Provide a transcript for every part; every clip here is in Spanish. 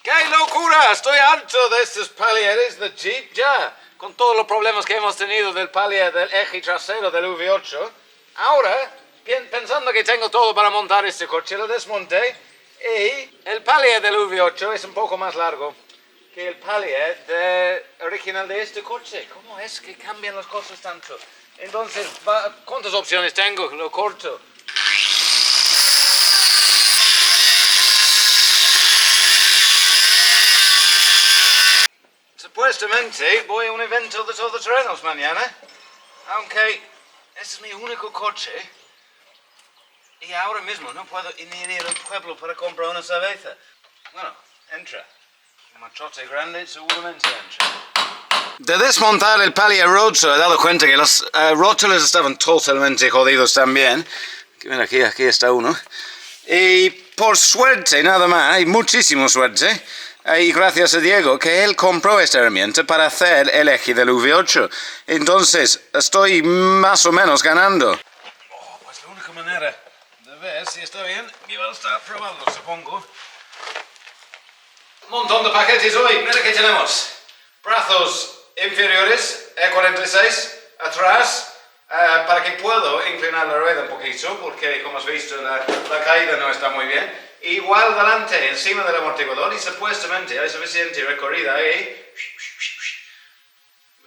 ¡Qué locura! Estoy harto de estos palieres de Jeep ya. Con todos los problemas que hemos tenido del palier del eje trasero del V8. Ahora, pensando que tengo todo para montar este coche, lo desmonté. Y el palier del V8 es un poco más largo que el palier original de este coche. ¿Cómo es que cambian las cosas tanto? Entonces, ¿cuántas opciones tengo? Lo corto. Supuestamente voy a un evento de todoterrenos mañana, aunque ese es mi único coche y ahora mismo no puedo ni ir al pueblo para comprar una cerveza. Bueno, entra. Un machote grande seguramente entra. De desmontar el palier roto he dado cuenta que los rótulos estaban totalmente jodidos también. Mira, aquí está uno. Y por suerte nada más, hay muchísima suerte. Y gracias a Diego, que él compró esta herramienta para hacer el eje del V8. Entonces, estoy más o menos ganando. Oh, pues la única manera de ver si está bien, iba a estar probando, supongo. Un montón de paquetes hoy. Mira que tenemos. Brazos inferiores, E46, atrás, para que puedo inclinar la rueda un poquito, porque como has visto, la caída no está muy bien. Igual delante, encima del amortiguador, y supuestamente hay suficiente recorrida ahí.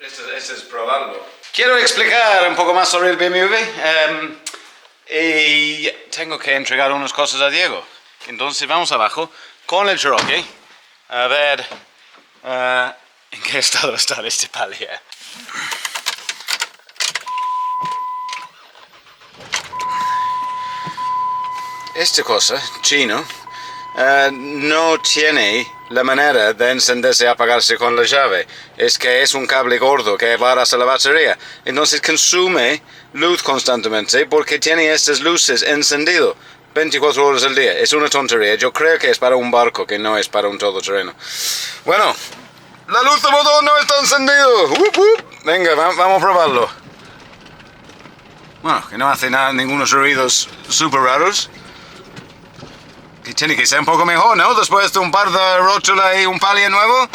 Esto es probarlo. Quiero explicar un poco más sobre el BMW. Y tengo que entregar unas cosas a Diego. Entonces vamos abajo con el Cherokee a ver en qué estado está este palier. Esta cosa, chino, no tiene la manera de encenderse y apagarse con la llave. Es que es un cable gordo que va hasta la batería. Entonces consume luz constantemente porque tiene estas luces encendidas 24 horas al día. Es una tontería. Yo creo que es para un barco, que no es para un todoterreno. Bueno, la luz de motor no está encendido. Venga, vamos a probarlo. Bueno, que no hace ningunos ruidos súper raros. Que tiene que ser un poco mejor, ¿no? Después de un par de rótulas y un palier nuevo.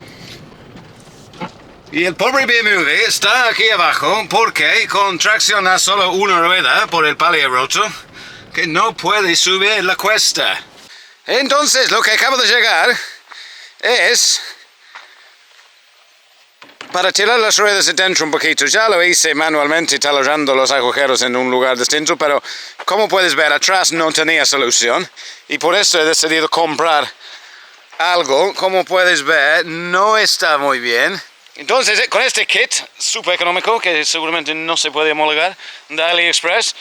Y el pobre BMW está aquí abajo porque con tracción a solo una rueda por el palier roto, que no puede subir la cuesta. Entonces lo que acaba de llegar es para tirar las ruedas de dentro un poquito. Ya lo hice manualmente taladrando los agujeros en un lugar distinto, pero como puedes ver atrás no tenía solución y por eso he decidido comprar algo. Como puedes ver no está muy bien. Entonces con este kit súper económico que seguramente no se puede homologar de AliExpress,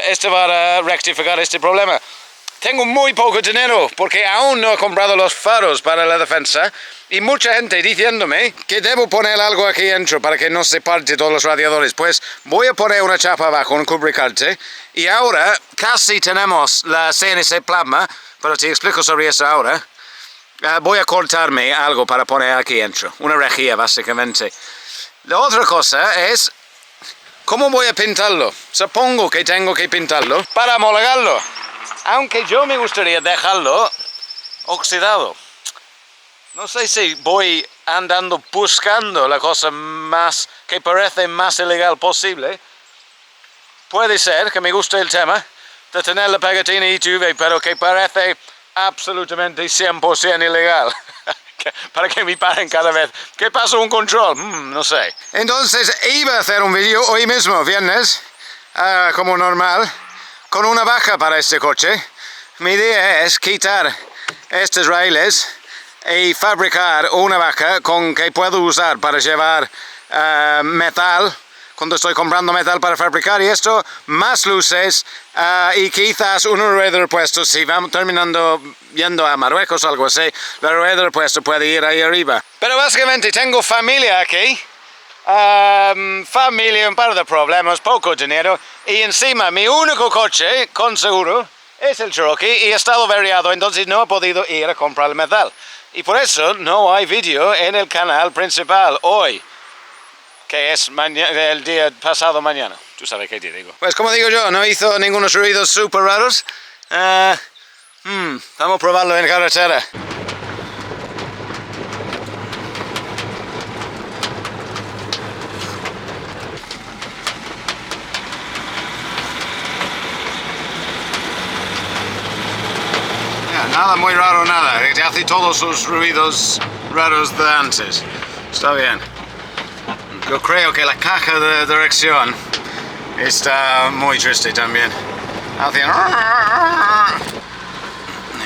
este va a rectificar este problema. Tengo muy poco dinero porque aún no he comprado los faros para la defensa y mucha gente diciéndome que debo poner algo aquí dentro para que no se parte todos los radiadores. Pues voy a poner una chapa abajo, un cubricarte, y ahora casi tenemos la CNC plasma, pero te explico sobre eso ahora. Voy a cortarme algo para poner aquí dentro, una rejilla básicamente. La otra cosa es cómo voy a pintarlo. Supongo que tengo que pintarlo para homologarlo. Aunque yo me gustaría dejarlo oxidado. No sé si voy andando buscando la cosa más que parece más ilegal posible. Puede ser que me guste el tema de tener la pegatina ITV, pero que parece absolutamente 100% ilegal. Para que me paren cada vez que paso un control, no sé. Entonces iba a hacer un vídeo hoy mismo, viernes, como normal, con una baja para este coche. Mi idea es quitar estos raíles y fabricar una baja con que puedo usar para llevar metal, cuando estoy comprando metal para fabricar y esto, más luces y quizás una rueda de repuesto. Si vamos terminando yendo a Marruecos o algo así, la rueda de repuesto puede ir ahí arriba. Pero básicamente tengo familia aquí. Familia, un par de problemas, poco dinero y encima mi único coche con seguro es el Cherokee y ha estado averiado, entonces no he podido ir a comprar el metal y por eso no hay vídeo en el canal principal hoy, que es el día pasado mañana. Tú sabes qué te digo. Pues como digo yo, no hizo ningunos ruidos súper raros. Vamos a probarlo en carretera. Nada muy raro, nada. Te hace todos los ruidos raros de antes. Está bien. Yo creo que la caja de dirección está muy triste también.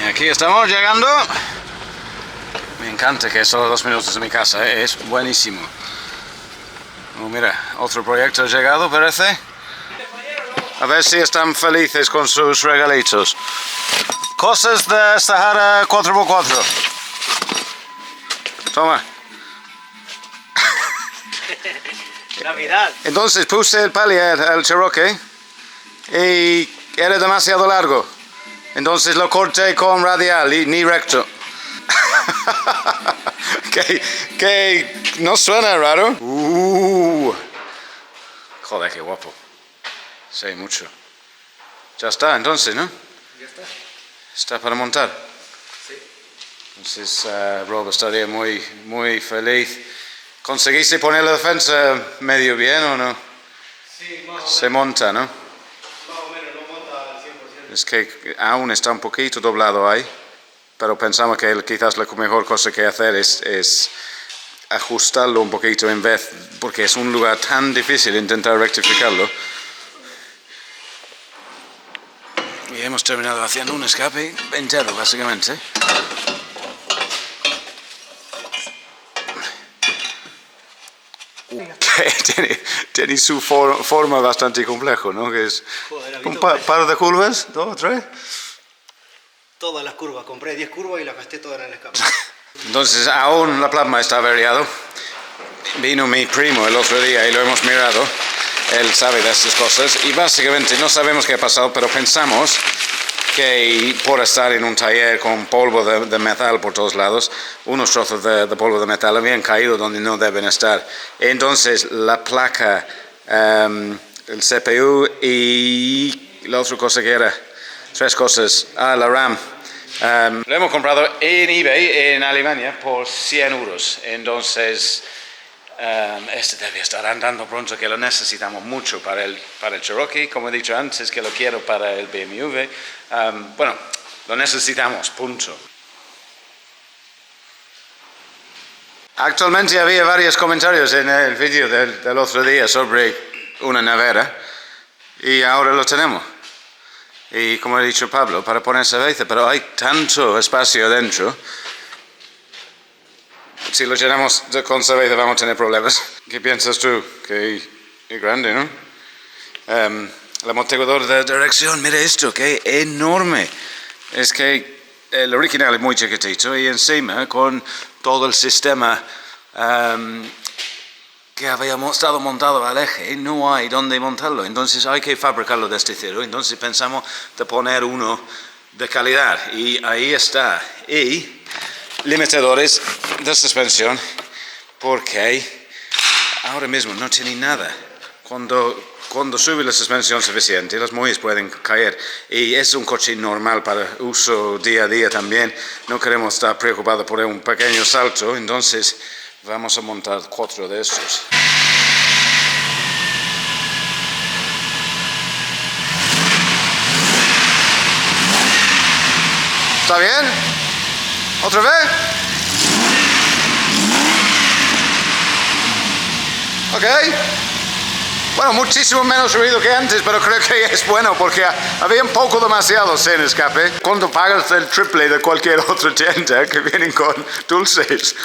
Y aquí estamos llegando. Me encanta que solo 2 minutos de mi casa, es buenísimo. Oh, mira, otro proyecto ha llegado, parece. A ver si están felices con sus regalitos. Cosas de Sahara 4x4. Toma. Navidad. Entonces puse el palier al Cherokee y era demasiado largo. Entonces lo corté con radial y ni recto. que no suena raro. Joder, qué guapo. Sí, mucho. Ya está, entonces, ¿no? Ya está. ¿Está para montar? Sí. Entonces Rob estaría muy feliz. ¿Conseguiste poner la defensa medio bien o no? Sí, más o menos. Se monta, ¿no? Más o menos, no monta al 100%. Es que aún está un poquito doblado ahí, pero pensamos que quizás la mejor cosa que hacer es ajustarlo un poquito en vez, porque es un lugar tan difícil intentar rectificarlo. Y hemos terminado haciendo un escape entero, básicamente. Tiene su forma bastante compleja, ¿no? Que es un par de curvas, 2 o 3. Todas las curvas, compré 10 curvas y las gasté todas en el escape. Entonces aún la plasma está averiado. Vino mi primo el otro día y lo hemos mirado. Él sabe de estas cosas y básicamente no sabemos qué ha pasado, pero pensamos que por estar en un taller con polvo de metal por todos lados, unos trozos de polvo de metal habían caído donde no deben estar. Entonces la placa, el CPU y la otra cosa que era, 3 cosas, la RAM. Lo hemos comprado en eBay en Alemania por 100 euros. Entonces este debe estar andando pronto, que lo necesitamos mucho para el Cherokee, como he dicho antes, que lo quiero para el BMW. Bueno, lo necesitamos, punto. Actualmente había varios comentarios en el vídeo del otro día sobre una nevera y ahora lo tenemos. Y como ha dicho Pablo, para poner cerveza, pero hay tanto espacio dentro. Si lo llenamos con cerveza vamos a tener problemas. ¿Qué piensas tú? Que es grande, ¿no? El amortiguador de dirección, mira esto, que enorme. Es que el original es muy chiquitito y encima con todo el sistema que habíamos estado montado al eje, no hay dónde montarlo. Entonces hay que fabricarlo desde cero. Entonces pensamos de poner uno de calidad y ahí está. Y limitadores de suspensión, porque ahora mismo no tiene nada. Cuando sube la suspensión suficiente, las muelles pueden caer. Y es un coche normal para uso día a día también. No queremos estar preocupados por un pequeño salto, entonces vamos a montar 4 de estos. ¿Está bien? ¿Otra vez? Ok. Bueno, muchísimo menos ruido que antes, pero creo que es bueno porque había un poco demasiado sin escape. Cuando pagas el triple de cualquier otra tienda que vienen con dulces.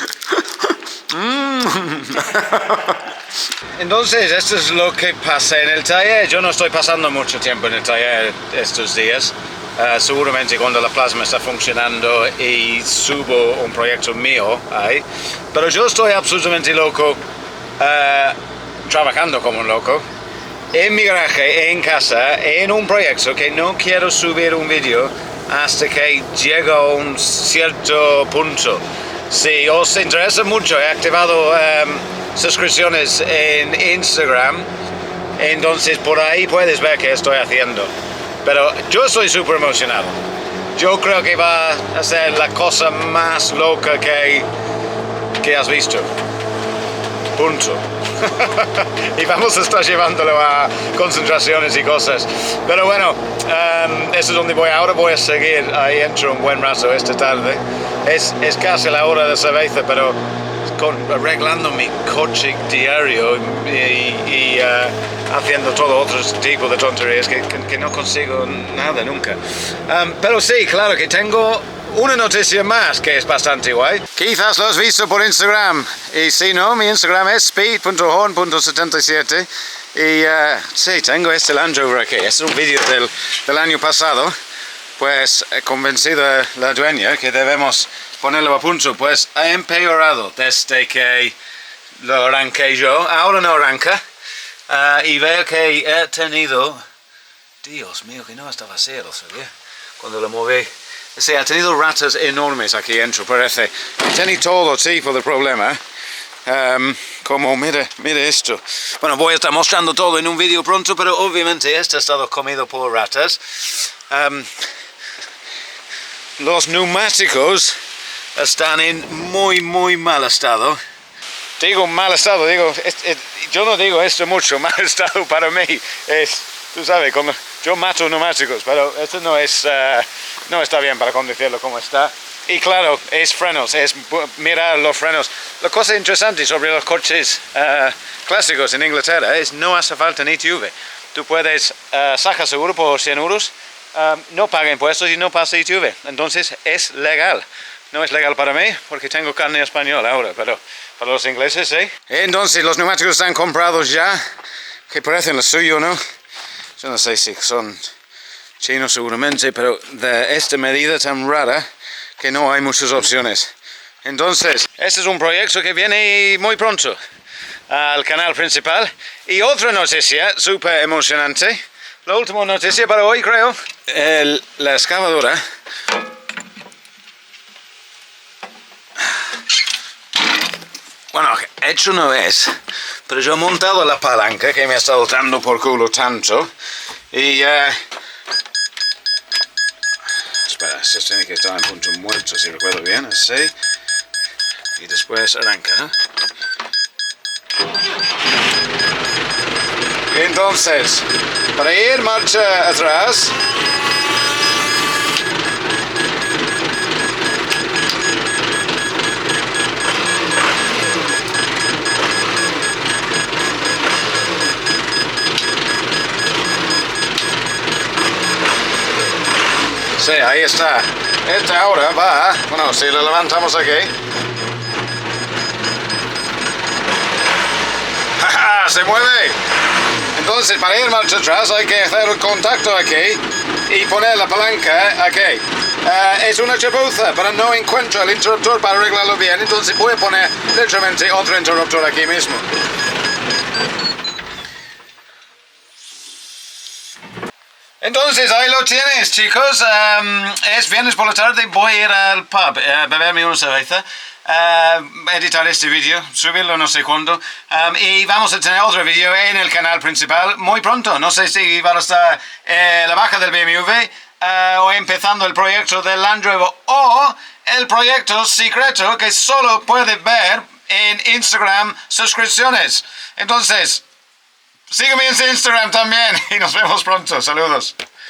Entonces, esto es lo que pasa en el taller. Yo no estoy pasando mucho tiempo en el taller estos días. Seguramente cuando la plasma está funcionando y subo un proyecto mío ahí, pero yo estoy absolutamente loco, trabajando como un loco en mi garaje, en casa, en un proyecto que no quiero subir un vídeo hasta que llegue a un cierto punto. Si os interesa mucho, he activado suscripciones en Instagram, entonces por ahí puedes ver qué estoy haciendo. Pero yo estoy súper emocionado. Yo creo que va a ser la cosa más loca que has visto. punto. Y vamos a estar llevándolo a concentraciones y cosas. Pero bueno, eso es donde voy ahora. Voy a seguir ahí dentro un buen rato esta tarde. Es casi la hora de cerveza, pero arreglando mi coche diario y haciendo todo otro tipo de tonterías que no consigo nada nunca. Pero sí, claro que tengo una noticia más que es bastante guay. Quizás lo has visto por Instagram. Y si no, mi Instagram es speed.horn.77. Y sí, tengo este Land Rover aquí. Es un vídeo del año pasado. Pues he convencido a la dueña que debemos ponerlo a punto. Pues ha empeorado desde que lo arranqué yo. Ahora no arranca. Y veo que he tenido... Dios mío, que no estaba vacío, ¿sabía? Cuando lo moví. Sí, ha tenido ratas enormes aquí dentro, parece. Tiene todo tipo de problema. Como, mire esto. Bueno, voy a estar mostrando todo en un vídeo pronto, pero obviamente este ha estado comido por ratas. Los neumáticos están en muy mal estado. Digo mal estado, yo no digo esto mucho, mal estado para mí es, tú sabes, como yo mato neumáticos, pero esto no está bien para conducirlo como está. Y claro, es frenos, es mirar los frenos. La cosa interesante sobre los coches clásicos en Inglaterra es no hace falta ni ITV. Tú puedes sacar seguro por 100 euros, no paga impuestos y no pasa ITV. Entonces es legal. No es legal para mí porque tengo carne española ahora, pero para los ingleses sí. Entonces los neumáticos están comprados ya, que parecen los suyos, ¿no? Yo no sé si son chinos seguramente, pero de esta medida tan rara que no hay muchas opciones. Entonces, este es un proyecto que viene muy pronto al canal principal. Y otra noticia súper emocionante, la última noticia para hoy creo, la excavadora. Bueno, hecho no es, pero yo he montado la palanca que me ha estado dando por culo tanto y espera, esto tiene que estar en punto muerto si recuerdo bien, así, y después arranca, ¿no? Entonces, para ir marcha atrás, sí, ahí está. Este ahora va, bueno, si lo levantamos aquí. ¡Ja! ¡Se mueve! Entonces, para ir marcha atrás hay que hacer el contacto aquí y poner la palanca aquí. Es una chapuza, pero no encuentro el interruptor para arreglarlo bien, entonces voy a poner literalmente otro interruptor aquí mismo. Entonces ahí lo tienes, chicos. Es viernes por la tarde, voy a ir al pub a beberme una cerveza, editar este vídeo, subirlo no sé cuándo, y vamos a tener otro vídeo en el canal principal muy pronto. No sé si va a estar la baja del BMW o empezando el proyecto del Land Rover o el proyecto secreto que solo puedes ver en Instagram suscripciones. Entonces, sígueme en Instagram también y nos vemos pronto. Saludos.